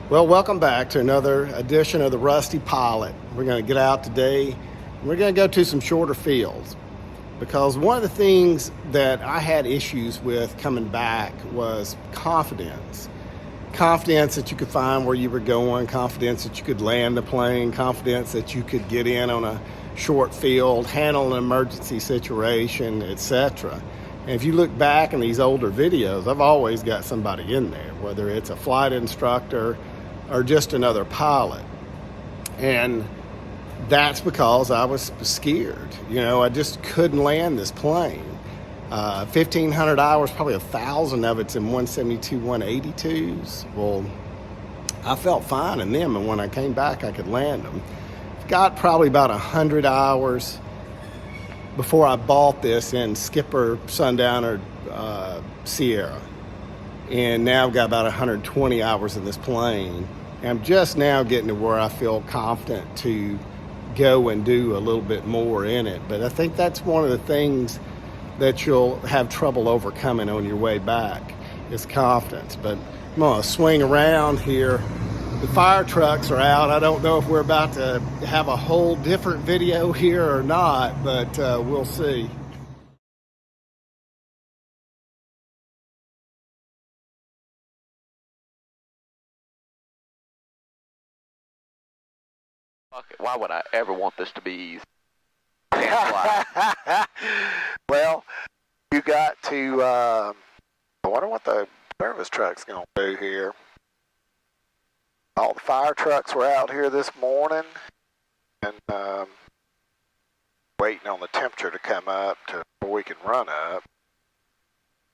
Well, welcome back to another edition of the Rusty Pilot. We're going to get out today. We're going to go to some shorter fields because one of the things that I had issues with coming back was confidence. Confidence that you could find where you were going, confidence that you could land the plane, confidence that you could get in on a short field, handle an emergency situation, etc. And if you look back in these older videos, I've always got somebody in there, whether it's a flight instructor or just another pilot. And that's because I was scared. I just couldn't land this plane. 1,500 hours, probably 1,000 of it's in 172, 182s. Well, I felt fine in them, and when I came back, I could land them. Got probably about 100 hours before I bought this in Skipper, Sundowner, Sierra. And now I've got about 120 hours in this plane. And I'm just now getting to where I feel confident to go and do a little bit more in it. But I think that's one of the things that you'll have trouble overcoming on your way back is confidence. But I'm going to swing around here. The fire trucks are out. I don't know if we're about to have a whole different video here or not, but we'll see. Why would I ever want this to be easy? Well, you got to, I wonder what the service truck's going to do here. All the fire trucks were out here this morning and waiting on the temperature to come up before we can run up.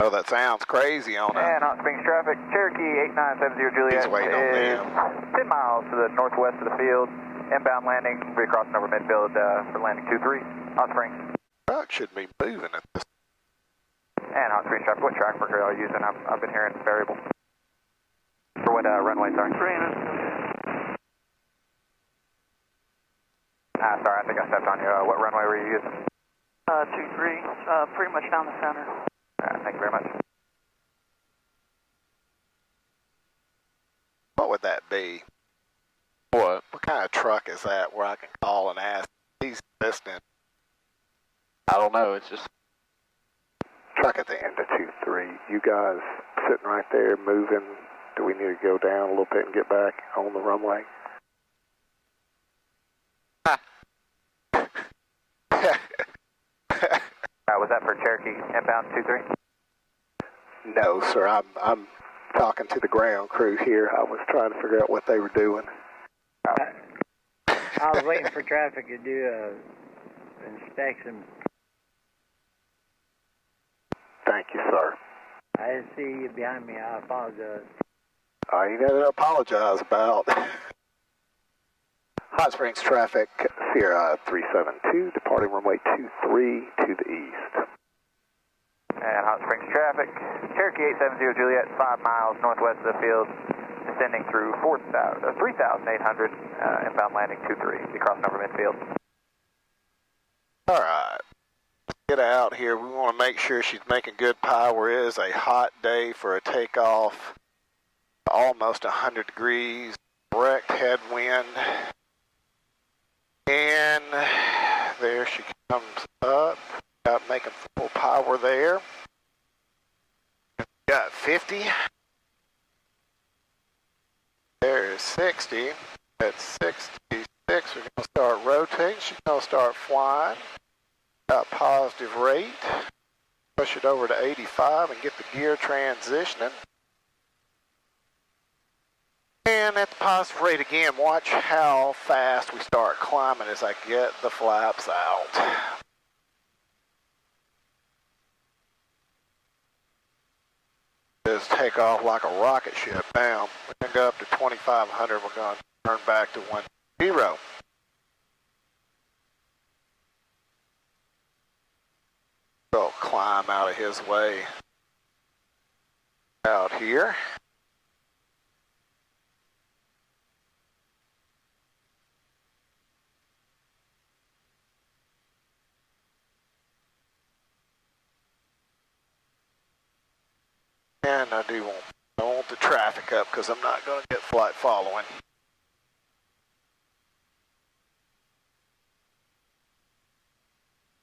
Oh, that sounds crazy on it. And Hot Springs traffic, Cherokee 8970 Juliet He's waiting on is 10 miles to the northwest of the field. Inbound landing, we'll be crossing over Midfield for landing 23, Hot Springs. Truck should be moving at this. And Hot Springs traffic, what track marker are you using? I've been hearing variable. For what runway, sorry? Sorry, I think I stepped on you. What runway were you using? 23, pretty much down the center. Thank you very much. What would that be? What? What kind of truck is that where I can call and ask? He's listening. I don't know. It's just Truck at the end of 23. You guys sitting right there moving. Do we need to go down a little bit and get back on the runway? Was that for Cherokee inbound 23? No, sir. I'm talking to the ground crew here. I was trying to figure out what they were doing. I was waiting for traffic to do an inspection. Thank you, sir. I didn't see you behind me. I apologize. You got to apologize about. Hot Springs traffic, Sierra 372, departing runway 23 to the east. And Hot Springs traffic, Cherokee 870 Juliet, 5 miles northwest of the field, descending through 3,800, inbound landing 23, be crossing over Midfield. All right, let's get out here. We want to make sure she's making good power. It is a hot day for a takeoff, almost 100 degrees, direct headwind. And there she comes up, got making full power there. Got 50. There's 60. At 66, we're going to start rotating. She's going to start flying. Got positive rate. Push it over to 85 and get the gear transitioning. And at the positive rate again, watch how fast we start climbing as I get the flaps out. Just take off like a rocket ship. Now, we're going to go up to 2,500. We're going to turn back to 10. Go climb out of his way. Out here. And I don't want the traffic up because I'm not going to get flight following.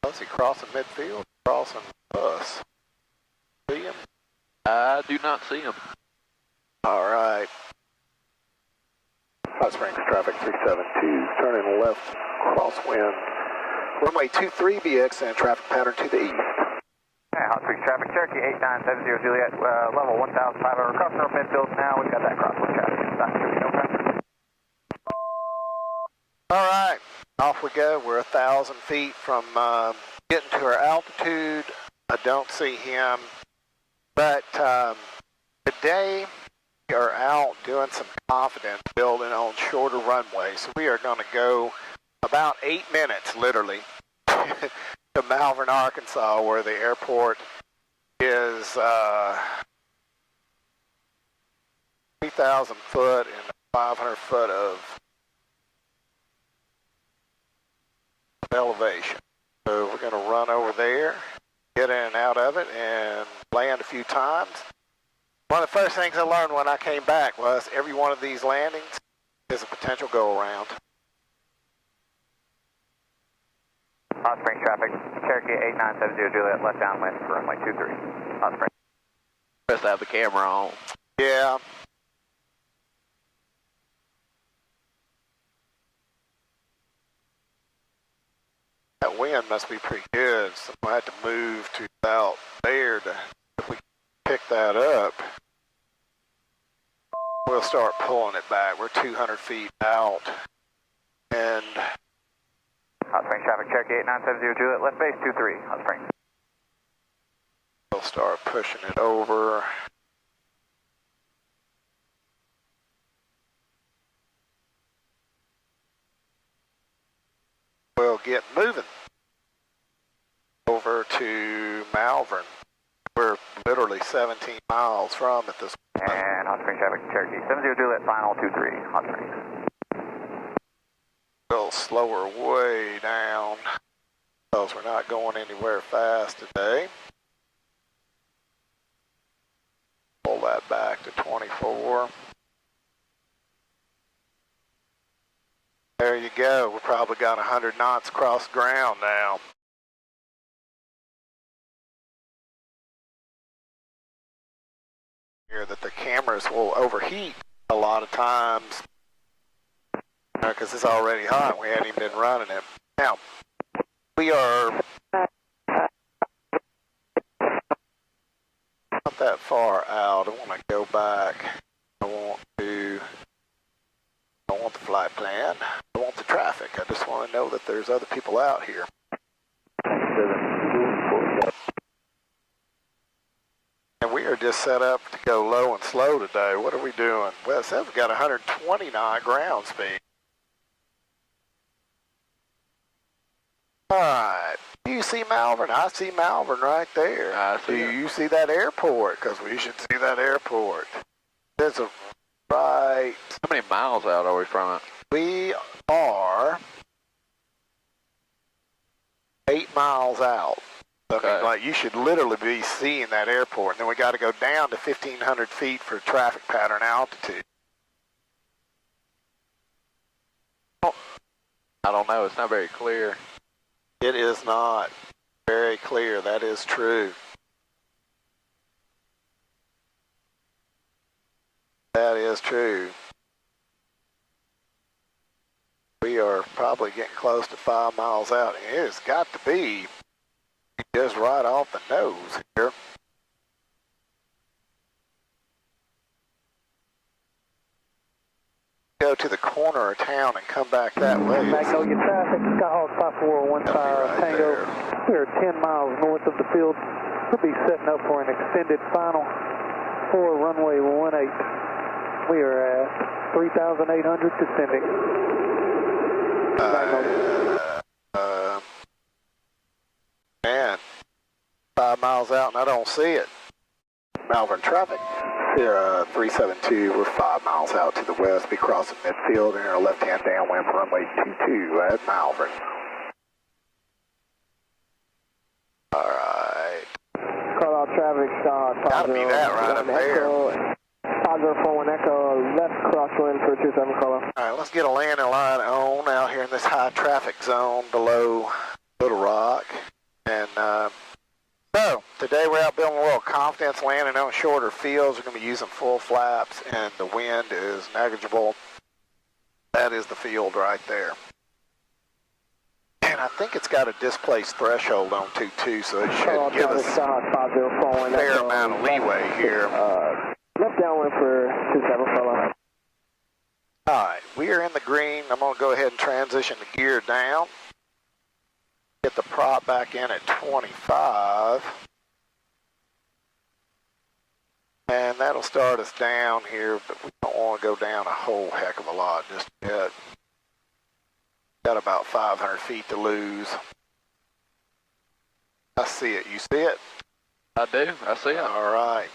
Is he crossing midfield? Crossing us. See him? I do not see him. All right. Hot Springs traffic 372, turning left, crosswind. Runway 23, BX and traffic pattern to the east. Hey, Hot Springs traffic, Cherokee 8970 Juliet, level 1,500, crossing over Midfield now. We've got that crosswind traffic. Stop shooting, okay? All right, off we go. We're 1,000 feet from getting to our altitude. I don't see him, but today we are out doing some confidence building on shorter runways. So we are going to go about 8 minutes, literally, to Malvern, Arkansas, where the airport is 3,000 foot and 500 foot of elevation. So we're going to run over there, get in and out of it, and land a few times. One of the first things I learned when I came back was every one of these landings is a potential go-around. Hot Springs traffic, Cherokee 8970 Juliet, left downwind for runway 23. Hot Springs. Best to have the camera on. Yeah. That wind must be pretty good, so I have to move to about there to, if we pick that up, we'll start pulling it back. We're 200 feet out, and Hot Springs traffic, Cherokee 8970 Juliet, left base 23, Hot Springs. we'll start pushing it over. We'll get moving over to Malvern. We're literally 17 miles from it this point. And Hot Springs traffic, Cherokee 70 Juliet, final 23, Hot Springs. A little slower way down because we're not going anywhere fast today. Pull that back to 24. There you go. We probably got 100 knots across the ground now. Here that the cameras will overheat a lot of times because it's already hot. We hadn't even been running it. Now, we are not that far out. I want to go back. I want the flight plan. I want the traffic. I just want to know that there's other people out here. And we are just set up to go low and slow today. What are we doing? Well, it says we got 120 knot ground speed. All right. Do you see Malvern? I see Malvern right there. I see Do it. you see that airport? Because we should see that airport. There's a right. How many miles out are we from it? We are 8 miles out. I mean, Okay. like you should literally be seeing that airport. And then we got to go down to 1,500 feet for traffic pattern altitude. I don't know. It's not very clear. It is not very clear. That is true. That is true. We are probably getting close to 5 miles out. And it has got to be just right off the nose here. Go to the corner of town and come back that way. Magnolia traffic, Skyhawk 5415 right Tango. there. We are 10 miles north of the field. We'll be setting up for an extended final for runway 18. We are at 3,800 descending. Man, 5 miles out and I don't see it. Malvern traffic, Sierra 372, we're 5 miles out to the west, be crossing midfield and our left-hand downwind for runway 22 at Malvern. Alright. Call out traffic, Gotta be that right up there. 5041 Echo, left crosswind for 27 Kilo. All right, let's get a landing line on out here in this high traffic zone below Little Rock. And so today we're out building a little confidence, landing on shorter fields. We're going to be using full flaps, and the wind is negligible. That is the field right there. And I think it's got a displaced threshold on 2-2, so it should give us a fair amount of leeway here. Left downwind for 27 Kilo. All right, we are in the green. I'm going to go ahead and transition the gear down. Get the prop back in at 25. And that'll start us down here, but we don't want to go down a whole heck of a lot just yet. Got about 500 feet to lose. I see it. You see it? I do. I see it. All right.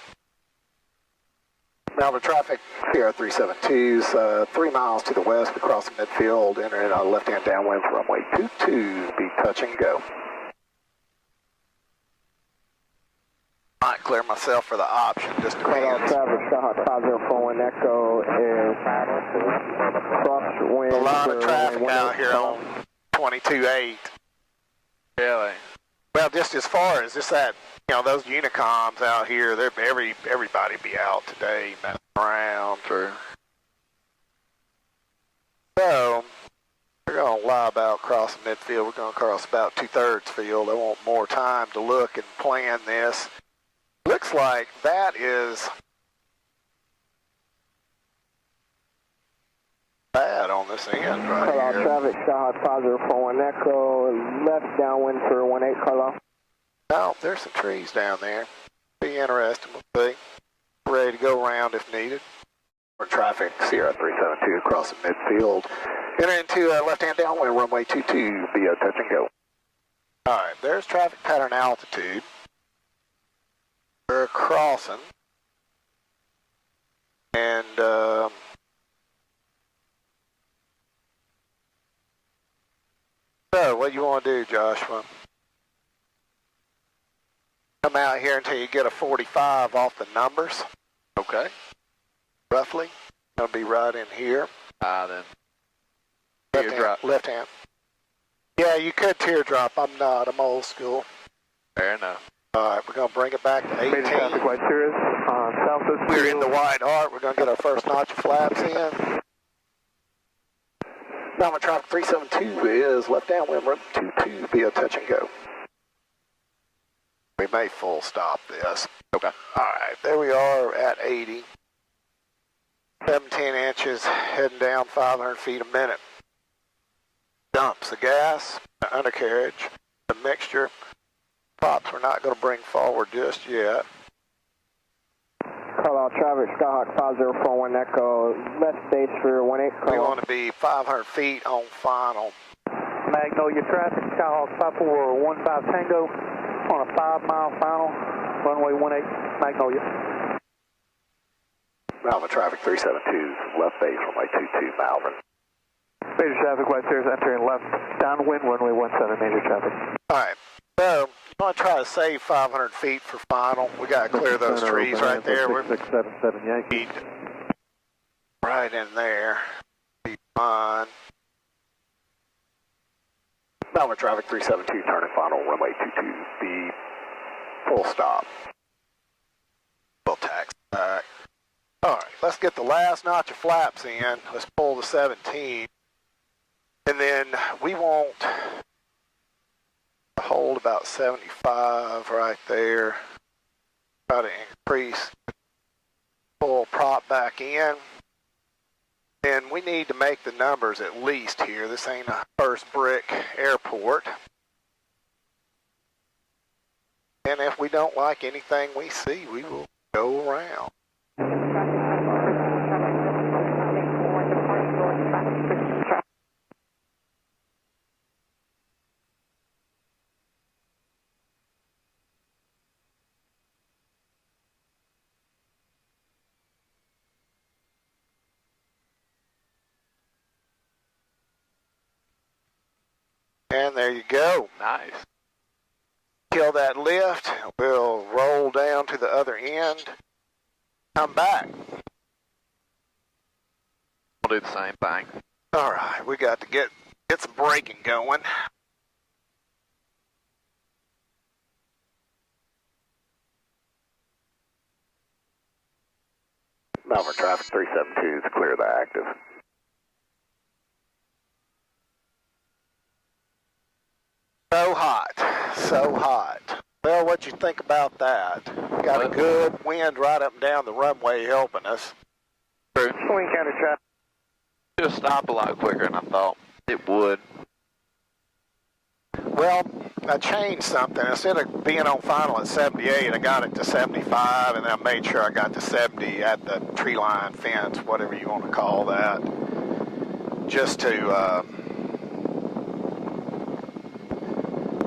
Malvern traffic, Sierra 372s, 3 miles to the west across the midfield, entering on left-hand downwind for runway 22, be touch and go. Might clear myself for the option, just depends. Traffic, Skyhawk 5041 Echo is crosswind. A lot of traffic out here on 22.8. Really? Well, just as far as just that, you know, those Unicoms out here, they're everybody be out today, messing around. True. So, we're going to lie about crossing midfield. We're going to cross about 2/3 field. I want more time to look and plan this. Looks like that is bad on this end right Hello, here. traffic, Skyhawk 5041 Echo, left downwind for 18 Kilo. Oh, there's some trees down there. Be interesting. We'll see. Ready to go around if needed. For traffic, Sierra 372 across the midfield. Enter into left-hand downwind, runway 22, be a touch and go. All right, there's traffic pattern altitude. We're crossing. And, so what do you want to do, Joshua? Come out here until you get a 45 off the numbers. Okay. Roughly. Gonna be right in here. Then. Left hand, Teardrop. left hand. Yeah, you could teardrop. I'm not. I'm old school. Fair enough. All right, we're gonna bring it back to 18. Traffic light serious on southwest. We're in the wide arc. We're gonna get our first notch of flaps in. Malvern traffic 372 is left downwind, run 22, be a touch and go. We may full stop this. Okay. All right, there we are at 80. 17 inches, heading down 500 feet a minute. Dumps the gas, the undercarriage, the mixture. Props we're not going to bring forward just yet. Call out traffic, Skyhawk 5041 Echo, left base for 18 We Kilo. want to be 500 feet on final. Magnolia traffic, Skyhawk 5415 Tango on a 5-mile final, runway 18 Magnolia. Malvern traffic 372, left base, runway 22, Malvern. Major traffic, light series entering left downwind, runway 17, major traffic. All right, so I'm going to try to save 500 feet for final. We got to clear those trees right there. We're 6677 Yankee. right in there. Be fine. Malvern traffic 372, turning final, runway 22, be full stop. We'll taxi back. All right, let's get the last notch of flaps in. Let's pull the 17. And then we want to hold about 75 right there. Try to increase, pull prop back in. And we need to make the numbers at least here. This ain't a first brick airport. And if we don't like anything we see, we will go around. And there you go. Nice. Kill that lift. We'll roll down to the other end. Come back. We'll do the same thing. All right, we got to get some braking going. Malvern traffic 372 is clear the active. So hot, so hot. Well, what'd you think about that? Got a good wind right up and down the runway helping us. True. Wing counter traffic. It'll stop a lot quicker than I thought it would. Well, I changed something. Instead of being on final at 78, I got it to 75, and then I made sure I got to 70 at the tree line fence, whatever you want to call that, just to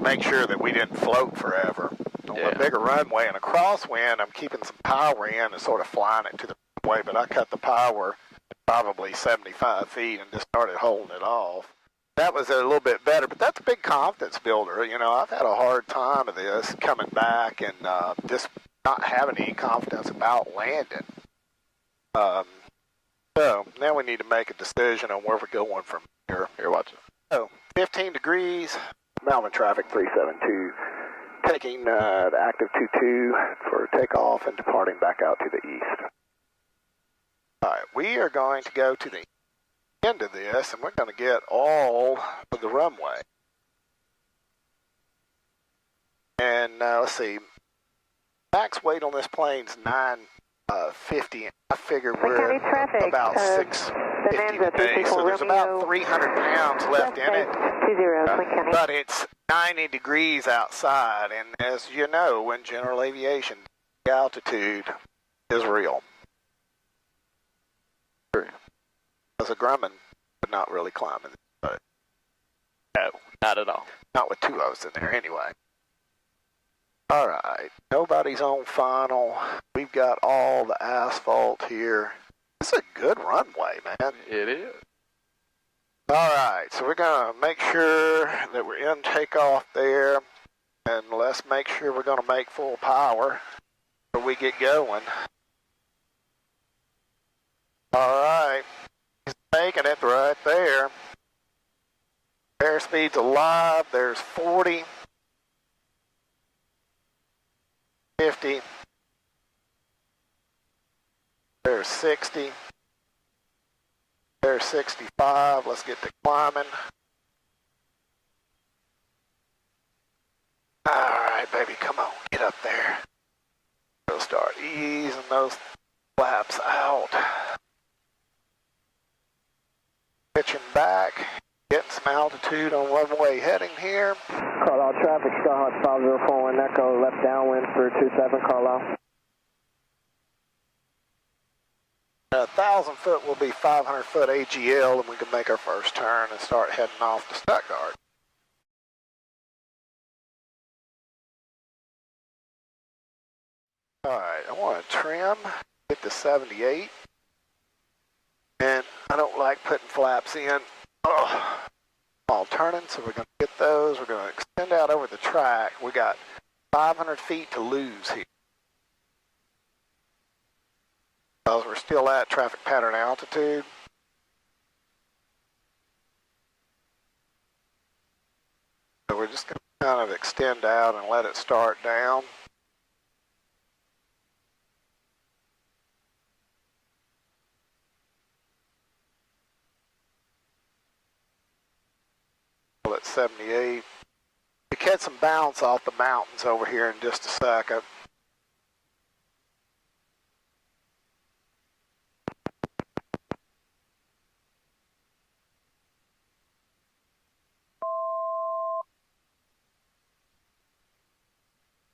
make sure that we didn't float forever. On a bigger runway and a crosswind, I'm keeping some power in and sort of flying it to the runway, but I cut the power at probably 75 feet and just started holding it off. That was a little bit better, but that's a big confidence builder. You know, I've had a hard time of this coming back and just not having any confidence about landing. So now we need to make a decision on where we're going from here. Here, watch it. So 15 degrees, Malvern traffic 372, taking the active 22 for takeoff and departing back out to the east. All right, we are going to go to the end of this, and we're going to get all of the runway. And let's see, max weight on this plane's 950. I figure we're about 650 today, so there's about 300 pounds left in it. But it's 90 degrees outside, and as you know, in general aviation, altitude is real. As a Grumman, but not really climbing. But No, not at all. not with two O's in there anyway. All right, nobody's on final. We've got all the asphalt here. It's a good runway, man. It is. All right, so we're going to make sure that we're in takeoff there, and let's make sure we're going to make full power before we get going. All right. Making it right there. Airspeed's alive. There's 40, 50, there's 60, there's 65. Let's get to climbing. All right, baby, come on, get up there. We'll start easing those flaps out. Pitching back, getting some altitude on runway heading here. Carlisle traffic, Starhawk 5041 Echo, left downwind for 27 Carlisle. 1,000 foot will be 500 foot AGL, and we can make our first turn and start heading off to Stuttgart. All right, I want to trim, get to 78. And I don't like putting flaps in. All turning, so we're going to get those. We're going to extend out over the track. We got 500 feet to lose here. Because we're still at traffic pattern altitude. So we're just going to kind of extend out and let it start down. At 78. We catch some bounce off the mountains over here in just a second.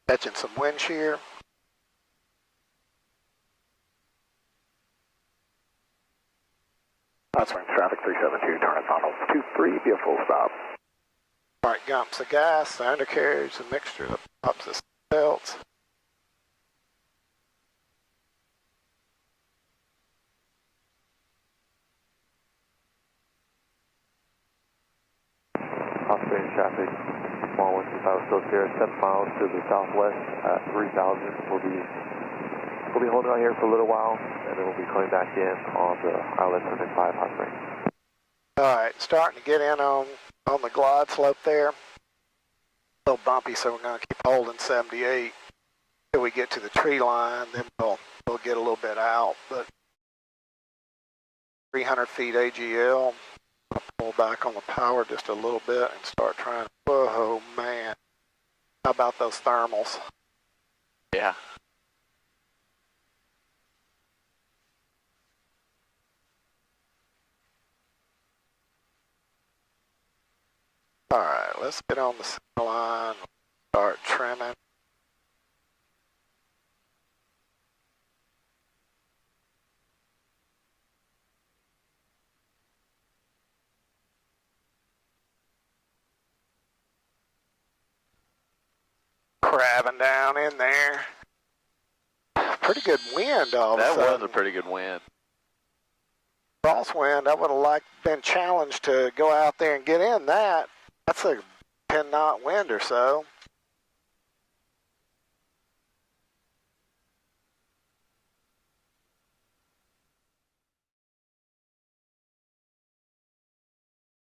Catching some wind shear. Crosswind traffic 372, turning final 23, be a full stop. All right, GUMPS, the gas, the undercarriage, the mixture, the ups, the belts. Australian traffic, small Western Power still clear, 7 miles to the southwest at 3,000 will be We'll be holding out here for a little while, and then we'll be coming back in on the islet for the 5 hot springs. All right, starting to get in on the glide slope there. A little bumpy, so we're going to keep holding 78 till we get to the tree line. Then we'll get a little bit out. But 300 feet AGL. I'll pull back on the power just a little bit and start trying. Whoa, man! How about those thermals? Yeah. All right, let's get on the center line. Start trimming. Crabbing down in there. Pretty good wind all of a sudden. That was a pretty good wind. Crosswind, I would have been challenged to go out there and get in that. That's a 10 knot wind or so.